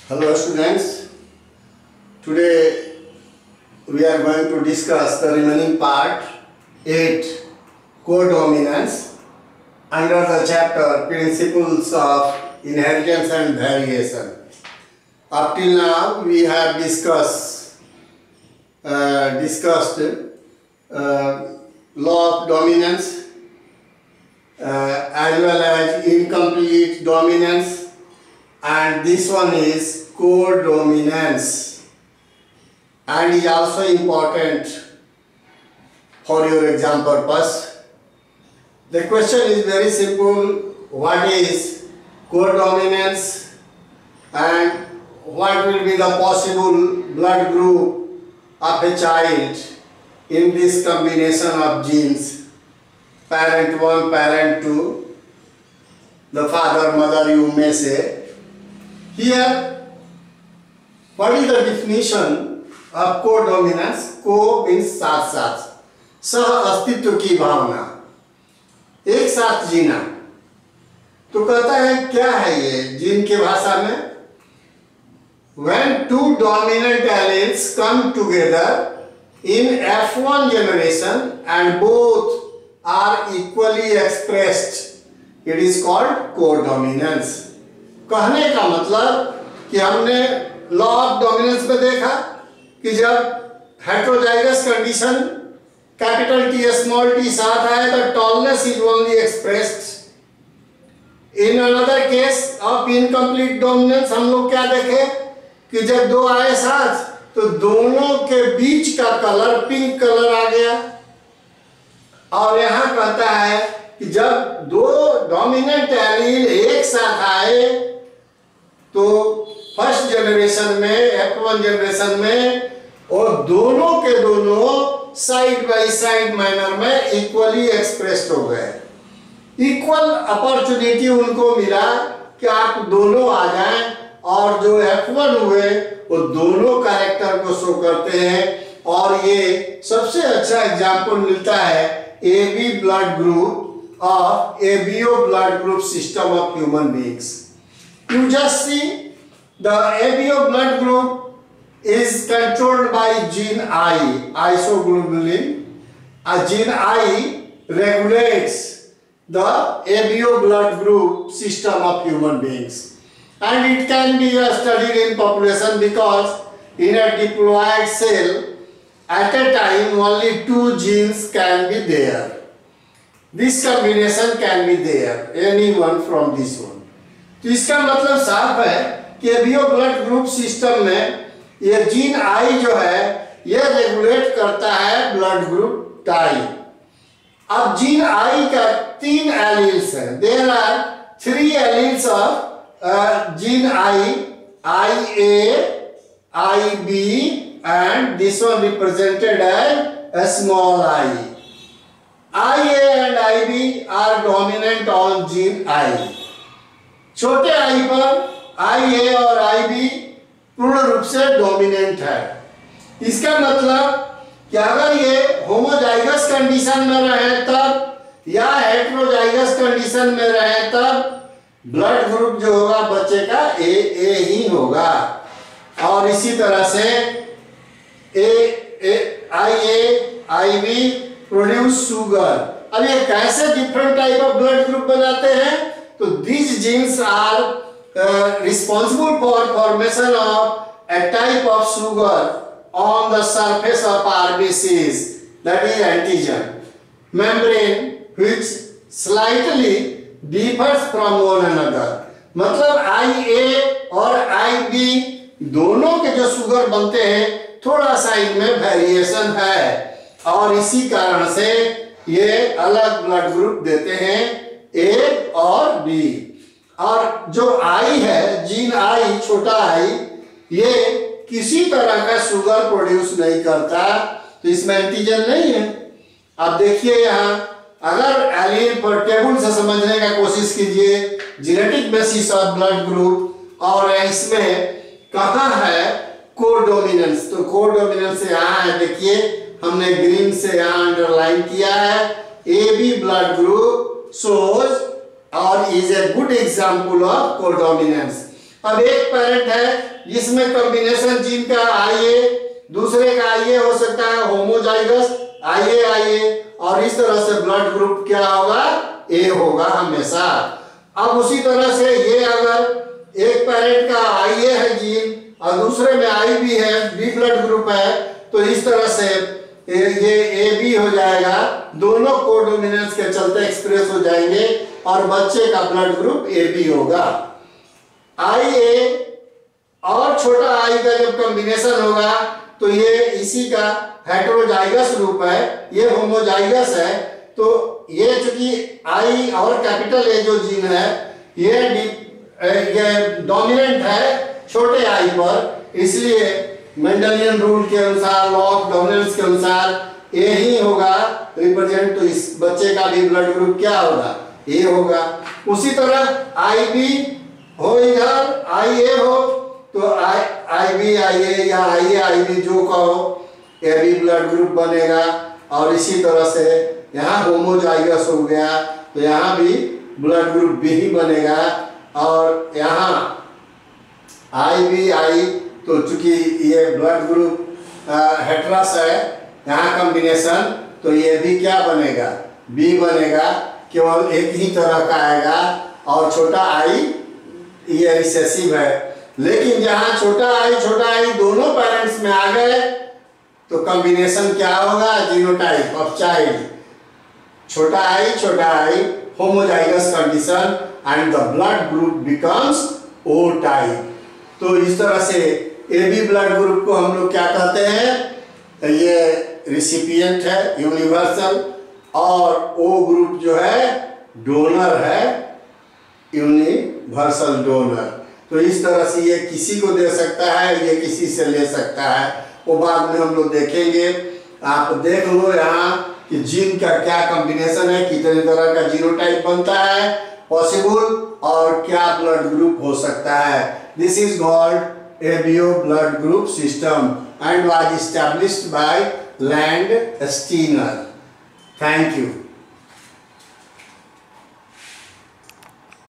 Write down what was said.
Hello students, today we are going to discuss the remaining part 8 codominance under the chapter Principles of Inheritance and Variation. Up till now we have discussed law of dominance as well as incomplete dominance, and this one is codominance and is also important for your exam purpose. The question is very simple: what is codominance and what will be the possible blood group of a child in this combination of genes, parent 1, parent 2, the father, mother, you may say. Here, what is the definition of codominance? Co means साथ साथ, सह अस्तित्व की भावना, एक साथ जीना. तो कहता है क्या है ये जीन के भाषा में? When two dominant alleles come together in F1 generation and both are equally expressed, it is called codominance. कहने का मतलब कि हमने लॉ ऑफ डोमिनेंस में देखा कि जब heterozygous condition capital T small T साथ आए तो tallness is only expressed. In another case of incomplete dominance हम लोग क्या देखे कि जब दो आए साथ तो दोनों के बीच का कलर पिंक कलर आ गया. और यहां कहता है कि जब दो डोमिनेंट एलील एक साथ आए तो फर्स्ट जनरेशन में F1 जनरेशन में और दोनों के दोनों साइड बाय साइड मैनर में इक्वली एक्सप्रेस्ड हो गए. इक्वल अपॉर्चुनिटी उनको मिला कि आप दोनों आ जाएं और जो F1 हुए वो दोनों कैरेक्टर को शो करते हैं. और ये सबसे अच्छा एग्जांपल मिलता है AB blood group of ABO blood group system of human beings. You just see the ABO blood group is controlled by gene I, isoglobulin. Gene I regulates the ABO blood group system of human beings, and it can be studied in population because in a diploid cell at a time only 2 genes can be there. This combination can be there, any one from this one. तो इसका मतलब साफ है कि ABO blood group system में ये gene I जो है ये रेगुलेट करता है ब्लड ग्रुप टाइप. अब जीन आई का 3 एलील्स हैं. There are 3 alleles of gene I, IA, IB and this one represented as small I. IA and IB are dominant on gene I. छोटे I पर IA और IB पूर्ण रूप से dominant है. इसका मतलब कि अगर ये होमोजाइगस कंडीशन में रहे तब या हेटेरोजाइगस कंडीशन में रहे तब ब्लड ग्रुप जो होगा बच्चे का AA ही होगा. और इसी तरह से IA, IB प्रोड्यूस शुगर. अब ये कैसे different type of blood group बनाते हैं? तो these genes are responsible for formation of a type of sugar on the surface of RBCs, that is antigen membrane, which slightly differs from one another. मतलब IA और IB दोनों के जो sugar बनते हैं थोड़ा सा इनमें वेरिएशन है और इसी कारण से ये अलग ब्लड ग्रुप देते हैं A और B. और जो I है, जीन I, छोटा I, ये किसी तरह का शुगर प्रोड्यूस नहीं करता, तो इसमें एंटीजन नहीं है. अब देखिए यहाँ अगर एलील पर टेबल से समझने का कोशिश कीजिए genetic basis of blood group, और इसमें कहाँ है कोडोमिनेंस. तो कोडोमिनेंस यहाँ है, देखिए हमने ग्रीन से यहाँ अंडरलाइन किया है. AB blood group shows or is a good example of codominance. अब एक पेरेंट है जिसमें कॉम्बिनेशन जीन का IA, दूसरे का IA हो सकता है होमोजाइगस IA, और इस तरह से ब्लड ग्रुप क्या होगा, A होगा हमेशा। अब उसी तरह से ये अगर एक पेरेंट का IA है जीन और दूसरे में IB है, B ब्लड ग्रुप है, तो इस तरह से ये AB हो जाएगा, दोनों कोडोमिनेंस के चलते एक्सप्रेस हो जाएंगे और बच्चे का ब्लड ग्रुप AB होगा। IA और छोटा I का जब कॉम्बिनेशन होगा तो ये इसी का हेटेरोजाइगस रूप है, ये होमोजाइगस है। तो ये चूंकि I और कैपिटल A जो जीन है ये डोमिनेंट है छोटे I पर, इसलिए मेंडेलियन रूल के अनुसार, लॉ ऑफ डोमिनेंस के अनुसार A ही होगा रिप्रेजेंट। तो इस बच्चे का भी ब्लड ग्रुप क्या होगा, A होगा। उसी तरह IB हो इधर, IA हो तो IB IA या IA IB जो कहो AB ब्लड ग्रुप बनेगा। और इसी तरह से यहाँ होमोजाइगस हो गया तो यहाँ भी ब्लड ग्रुप B ही बनेगा। और यहाँ IBI तो चूंकि ये ब्लड ग्रुप हेटरस है, यहाँ कॉम्बिनेशन, तो ये भी क्या बनेगा, B बनेगा, केवल एक ही तरह का आएगा। और छोटा I ये रिसेसिव है। लेकिन जहां छोटा I दोनों पेरेंट्स में आ गए तो कॉम्बिनेशन क्या होगा, जीनोटाइप ऑफ चाइल्ड, छोटा I homozygous condition and the blood group becomes O type. तो इस तरह से AB ब्लड ग्रुप को हम लोग क्या कहते हैं, ये रिसिपिएंट है यूनिवर्सल, और O ग्रुप जो है डोनर है, यूनिवर्सल डोनर। तो इस तरह से ये किसी को दे सकता है, ये किसी से ले सकता है, वो बाद में हम लोग देखेंगे। आप देख लो यहाँ कि जीन का क्या कॉम्बिनेशन है, कितने तरह का जीनोटाइप बनता है पॉसिबल, और क्या ब्लड ग्रुप हो सकता है। This is called ABO blood group system and was established by Landsteiner. Thank you.